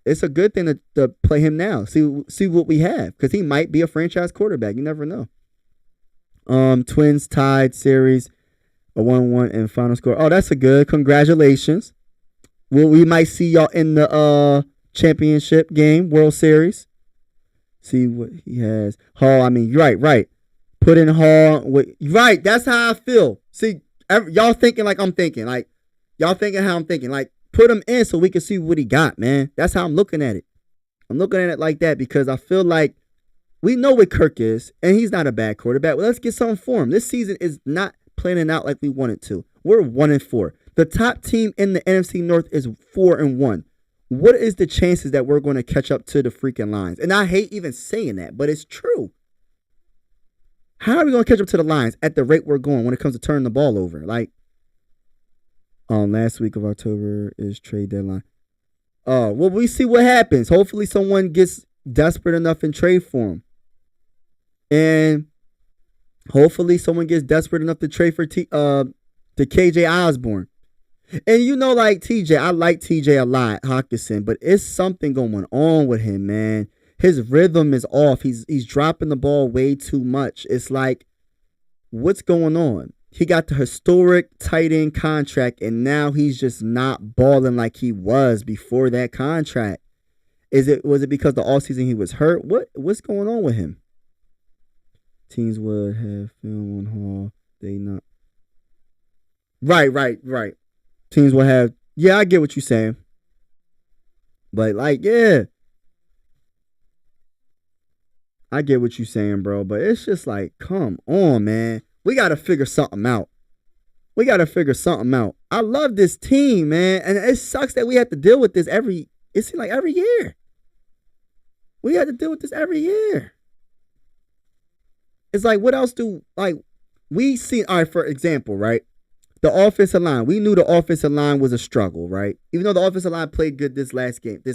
It's a good thing to play him now. See what we have because he might be a franchise quarterback. You never know. Twins tied series, a 1-1 and final score. Oh, that's a good. Congratulations. Well, we might see y'all in the championship game, World Series. See what he has. Hall, I mean, right. Put in Hall. Right, that's how I feel. See, y'all thinking like I'm thinking. Like, y'all thinking how I'm thinking. Like, put him in so we can see what he got, man. That's how I'm looking at it. I'm looking at it like that because I feel like we know what Kirk is, and he's not a bad quarterback. Well, let's get something for him. This season is not planning out like we want it to. We're 1-4. The top team in the NFC North is 4-1. What is the chances that we're going to catch up to the freaking Lions? And I hate even saying that, but it's true. How are we going to catch up to the Lions at the rate we're going when it comes to turning the ball over? Like, last week of October is trade deadline. Well, we see what happens. Hopefully someone gets desperate enough and trade for him. And hopefully someone gets desperate enough to trade for to KJ Osborne. And like TJ, I like TJ a lot, Hawkinson, but it's something going on with him, man. His rhythm is off. He's dropping the ball way too much. It's like, what's going on? He got the historic tight end contract, and now he's just not balling like he was before that contract. Was it because the offseason he was hurt? What's going on with him? Teams would have film on Hall. They not. Right. Teams will have. Yeah, I get what you're saying. But yeah. I get what you're saying, bro. But it's just like, come on, man. We got to figure something out. I love this team, man. And it sucks that we have to deal with this it seems like every year. We have to deal with this every year. It's like, what else we see? All right, for example, right? The offensive line. We knew the offensive line was a struggle, right? Even though the offensive line played good this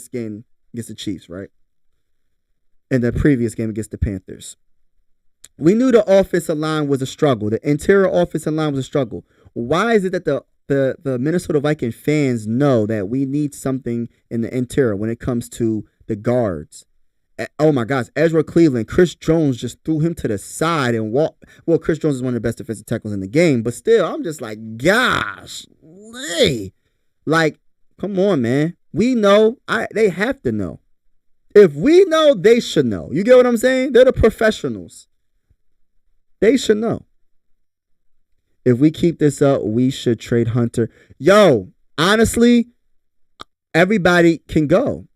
game against the Chiefs, right? And the previous game against the Panthers. We knew the offensive line was a struggle. The interior offensive line was a struggle. Why is it that the Minnesota Viking fans know that we need something in the interior when it comes to the guards? Oh my gosh, Ezra Cleveland, Chris Jones just threw him to the side and walked. Well, Chris Jones is one of the best defensive tackles in the game, but still, I'm just like, gosh, like, come on, man. We know. They have to know. If we know, they should know. You get what I'm saying? They're the professionals. They should know. If we keep this up, we should trade Hunter. Yo, honestly, everybody can go.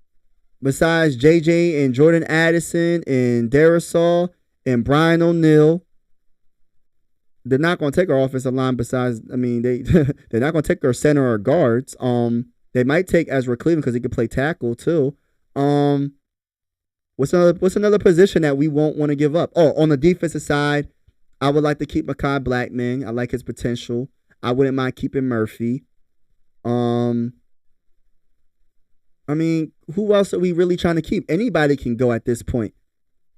Besides JJ and Jordan Addison and Darisaw and Brian O'Neill, they're not going to take our offensive line. They're not going to take our center or guards. They might take Ezra Cleveland because he can play tackle too. What's another position that we won't want to give up? Oh, on the defensive side, I would like to keep Mekhi Blackman. I like his potential. I wouldn't mind keeping Murphy. Who else are we really trying to keep? Anybody can go at this point.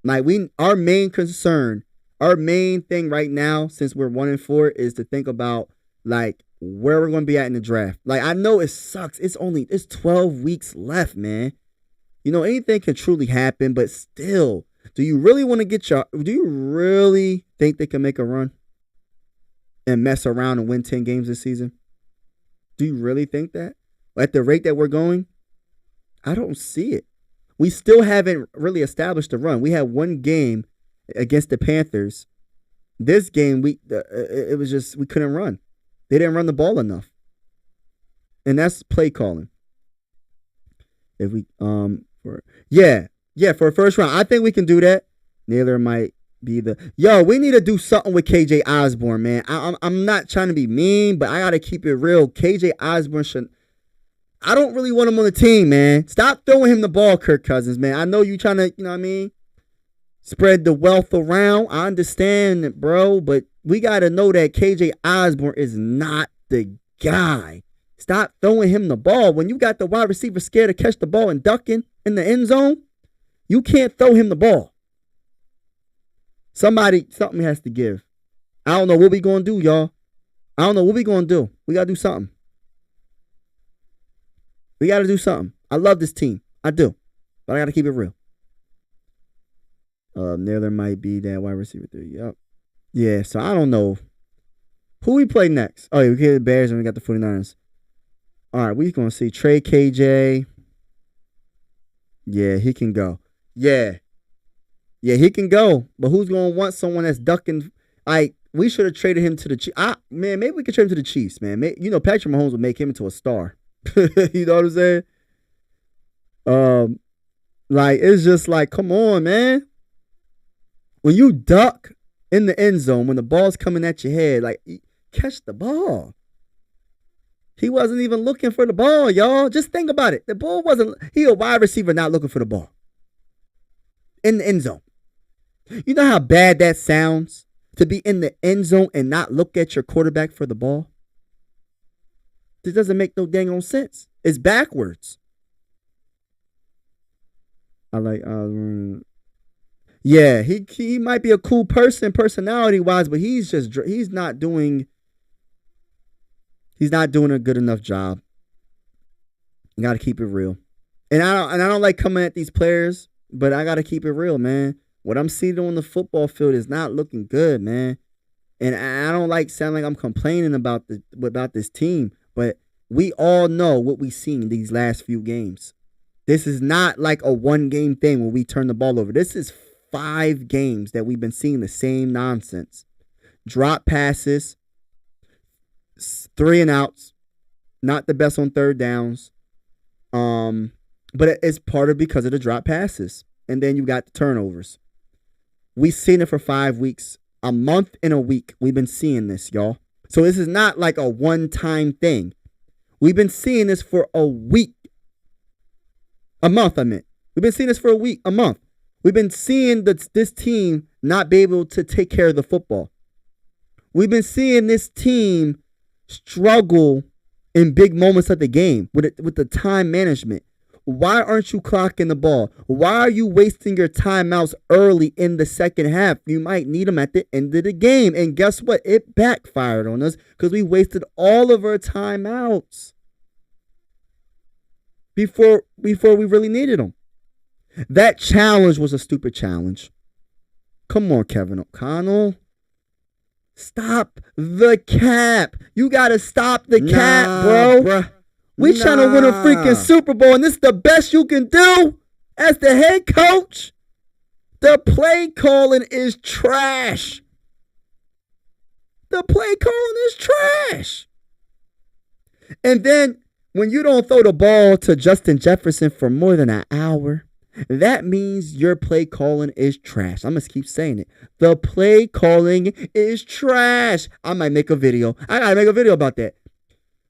Like our main concern, our main thing right now, since we're 1-4, is to think about like where we're going to be at in the draft. Like, I know it sucks. It's 12 weeks left, man. Anything can truly happen, but still, do you really want to do you really think they can make a run and mess around and win 10 games this season? Do you really think that? At the rate that we're going? I don't see it. We still haven't really established a run. We had one game against the Panthers. This game, it was just, we couldn't run. They didn't run the ball enough. And that's play calling. If we, for a first round, I think we can do that. Naylor might be we need to do something with KJ Osborne, man. I'm not trying to be mean, but I got to keep it real. KJ Osborne I don't really want him on the team, man. Stop throwing him the ball, Kirk Cousins, man. I know you trying to, spread the wealth around. I understand it, bro, but we got to know that KJ Osborne is not the guy. Stop throwing him the ball. When you got the wide receiver scared to catch the ball and ducking in the end zone, you can't throw him the ball. Something has to give. I don't know what we going to do, y'all. I don't know what we going to do. We got to do something. We got to do something. I love this team. I do. But I got to keep it real. Naylor might be that wide receiver 3. Yep. Yeah, so I don't know. Who we play next? Oh, yeah, we get the Bears and we got the 49ers. All right, we're going to see Trey KJ. Yeah, he can go. Yeah, he can go. But who's going to want someone that's ducking? We should have traded him to the Chiefs. Maybe we could trade him to the Chiefs, man. Patrick Mahomes would make him into a star. You know what I'm saying? It's just like, come on, man. When you duck in the end zone, when the ball's coming at your head, catch the ball. He wasn't even looking for the ball, y'all. Just think about it. The ball wasn't. He a wide receiver not looking for the ball in the end zone. You know how bad that sounds to be in the end zone and not look at your quarterback for the ball? This doesn't make no dang on sense. It's backwards. I like. Yeah, he might be a cool person personality wise, but he's not doing a good enough job. You got to keep it real. And I don't like coming at these players, but I got to keep it real, man. What I'm seeing on the football field is not looking good, man. And I don't like sounding like I'm complaining about this team, but we all know what we've seen these last few games. This is not like a one-game thing where we turn the ball over. This is 5 games that we've been seeing the same nonsense. Drop passes, 3 and outs, not the best on third downs. But it's part of because of the drop passes. And then you got the turnovers. We've seen it for 5 weeks. A month and a week, we've been seeing this, y'all. So this is not like a one-time thing. We've been seeing this for a week. A month, I meant. We've been seeing this for a month. We've been seeing this team not be able to take care of the football. We've been seeing this team struggle in big moments of the game with the time management. Why aren't you clocking the ball? Why are you wasting your timeouts early in the second half? You might need them at the end of the game. And guess what? It backfired on us because we wasted all of our timeouts before we really needed them. That challenge was a stupid challenge. Come on, Kevin O'Connell. Stop the cap. You got to stop the cap, bro. Bruh. We trying to win a freaking Super Bowl, and this is the best you can do as the head coach. The play calling is trash. The play calling is trash. And then when you don't throw the ball to Justin Jefferson for more than an hour, that means your play calling is trash. I'm going to keep saying it. The play calling is trash. I might make a video. I got to make a video about that.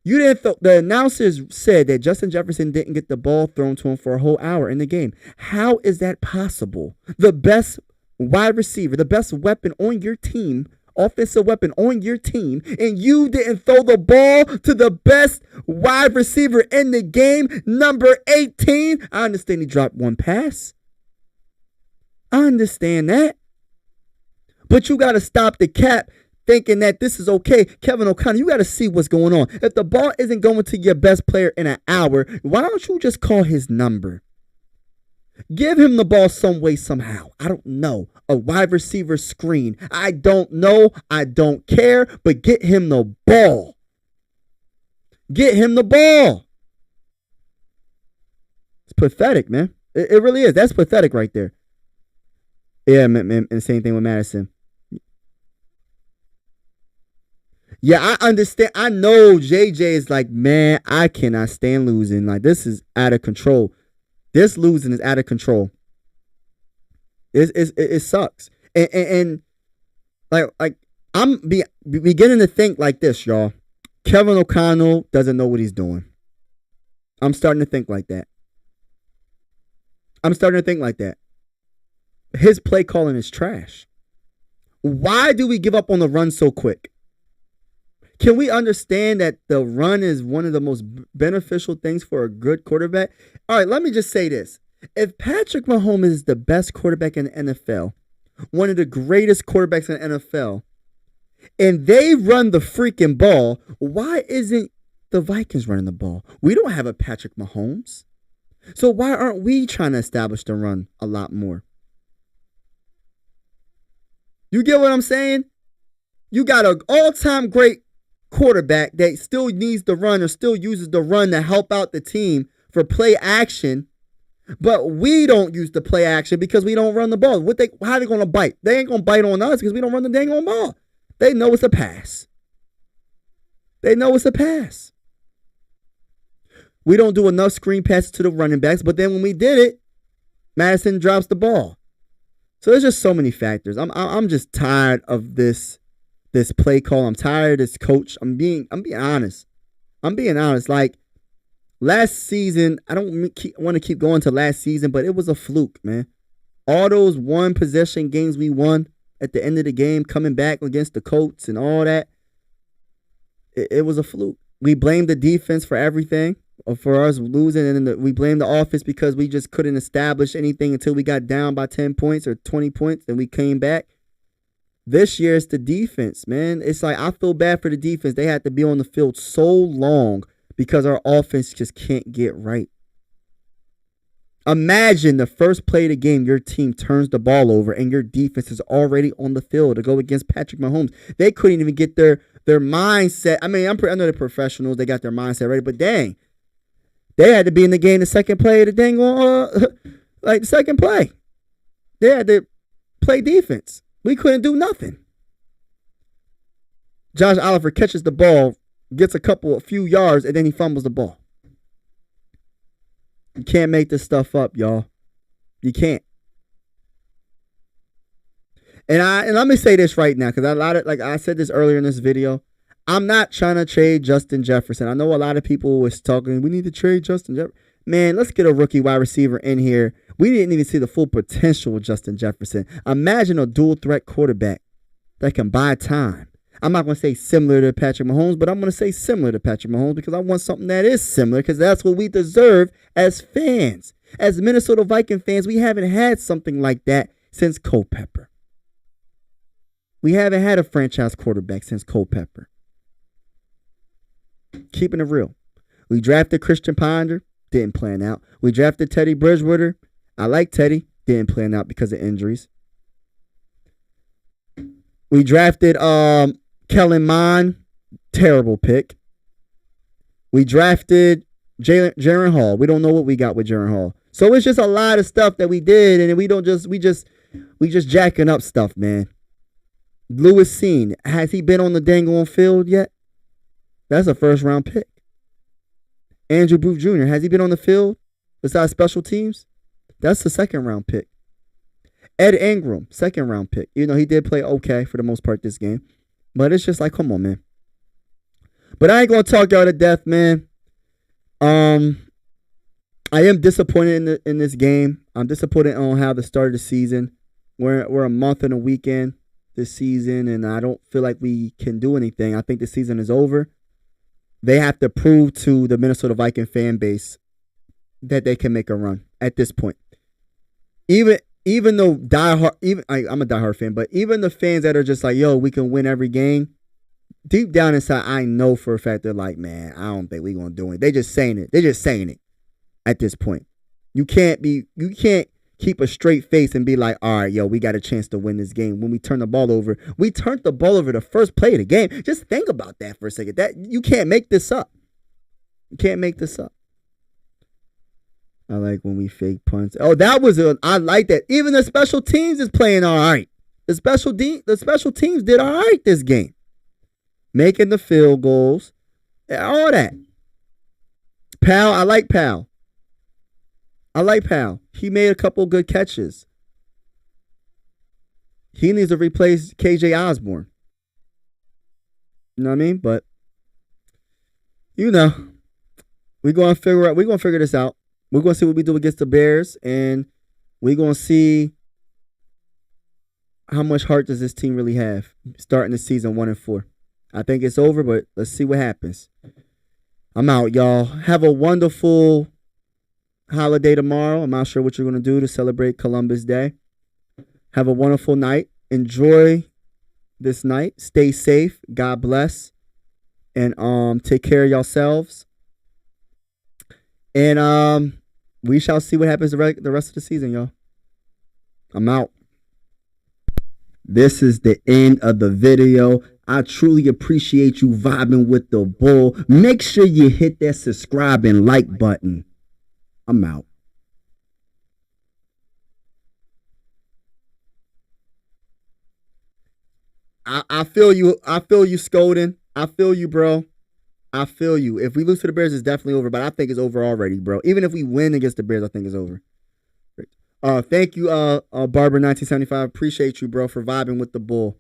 You didn't. The announcers said that Justin Jefferson didn't get the ball thrown to him for a whole hour in the game. How is that possible? The best wide receiver, the best weapon on your team, offensive weapon on your team, and you didn't throw the ball to the best wide receiver in the game, number 18. I understand he dropped one pass. I understand that. But you got to stop the cap thinking that this is okay. Kevin O'Connell, you got to see what's going on. If the ball isn't going to your best player in an hour, why don't you just call his number? Give him the ball some way, somehow. I don't know. A wide receiver screen. I don't know. I don't care. But get him the ball. Get him the ball. It's pathetic, man. It really is. That's pathetic right there. Yeah, man, and the same thing with Madison. Yeah, I understand. I know JJ is like, man, I cannot stand losing. Like, this is out of control. This losing is out of control. It sucks. And like I'm beginning to think like this, y'all. Kevin O'Connell doesn't know what he's doing. I'm starting to think like that. His play calling is trash. Why do we give up on the run so quick? Can we understand that the run is one of the most beneficial things for a good quarterback? All right, let me just say this. If Patrick Mahomes is the best quarterback in the NFL, one of the greatest quarterbacks in the NFL, and they run the freaking ball, why isn't the Vikings running the ball? We don't have a Patrick Mahomes. So why aren't we trying to establish the run a lot more? You get what I'm saying? You got an all-time great quarterback that still needs the run or still uses the run to help out the team for play action, but we don't use the play action because we don't run the ball. How are they going to bite? They ain't going to bite on us because we don't run the dang on ball. They know it's a pass. We don't do enough screen passes to the running backs, but then when we did it, Madison drops the ball. So there's just so many factors. I'm just tired of this play call. I'm tired of this coach. I'm being honest. I'm being honest. Like last season, I don't want to keep going to last season, but it was a fluke, man. All those one possession games we won at the end of the game, coming back against the Colts and all that, it was a fluke. We blamed the defense for everything, for us losing, and then we blamed the offense because we just couldn't establish anything until we got down by 10 points or 20 points, and we came back. This year, it's the defense, man. It's like I feel bad for the defense. They had to be on the field so long because our offense just can't get right. Imagine the first play of the game, your team turns the ball over and your defense is already on the field to go against Patrick Mahomes. They couldn't even get their mindset. I mean, I know they're professionals. They got their mindset ready, but dang, they had to be in the game the second play of the dang like the second play. They had to play defense. We couldn't do nothing. Josh Oliver catches the ball, gets a few yards, and then he fumbles the ball. You can't make this stuff up, y'all. You can't. And let me say this right now, because like I said this earlier in this video, I'm not trying to trade Justin Jefferson. I know a lot of people was talking, we need to trade Justin Jefferson. Man, let's get a rookie wide receiver in here. We didn't even see the full potential of Justin Jefferson. Imagine a dual threat quarterback that can buy time. I'm not going to say similar to Patrick Mahomes, but I'm going to say similar to Patrick Mahomes because I want something that is similar because that's what we deserve as fans. As Minnesota Viking fans, we haven't had something like that since Culpepper. We haven't had a franchise quarterback since Culpepper. Keeping it real. We drafted Christian Ponder, didn't plan out. We drafted Teddy Bridgewater. I like Teddy, didn't plan out because of injuries. We drafted Kellen Mond, terrible pick. We drafted Jaren Hall. We don't know what we got with Jaren Hall. So it's just a lot of stuff that we did, and we just jacking up stuff, man. Lewis Seen, has he been on the dang on field yet? That's a first round pick. Andrew Booth Jr., has he been on the field besides special teams? That's the second round pick. Ed Ingram, second round pick. You know, he did play okay for the most part this game. But it's just like, come on, man. But I ain't going to talk y'all to death, man. I am disappointed in this game. I'm disappointed on how the start of the season. We're a month and a weekend this season, and I don't feel like we can do anything. I think the season is over. They have to prove to the Minnesota Viking fan base that they can make a run at this point. Even though I'm a diehard fan, but even the fans that are just like, yo, we can win every game, deep down inside, I know for a fact they're like, man, I don't think we're going to do it. They're just saying it at this point. You can't keep a straight face and be like, all right, yo, we got a chance to win this game. When we turn the ball over, we turned the ball over the first play of the game. Just think about that for a second. That you can't make this up. You can't make this up. I like when we fake punts. Oh, I like that. Even the special teams is playing all right. The special teams did all right this game. Making the field goals. All that. Powell, I like Powell. He made a couple good catches. He needs to replace KJ Osborne. You know what I mean? But we're gonna figure this out. We're going to see what we do against the Bears, and we're going to see how much heart does this team really have starting the season 1-4. I think it's over, but let's see what happens. I'm out, y'all. Have a wonderful holiday tomorrow. I'm not sure what you're going to do to celebrate Columbus Day. Have a wonderful night. Enjoy this night. Stay safe. God bless. And take care of yourselves. And we shall see what happens the rest of the season, y'all. I'm out. This is the end of the video. I truly appreciate you vibing with the bull. Make sure you hit that subscribe and like button. I'm out. I feel you. I feel you, Scolding. I feel you, bro. I feel you. If we lose to the Bears, it's definitely over, but I think it's over already, bro. Even if we win against the Bears, I think it's over. Thank you, Barber1975. Appreciate you, bro, for vibing with the bull.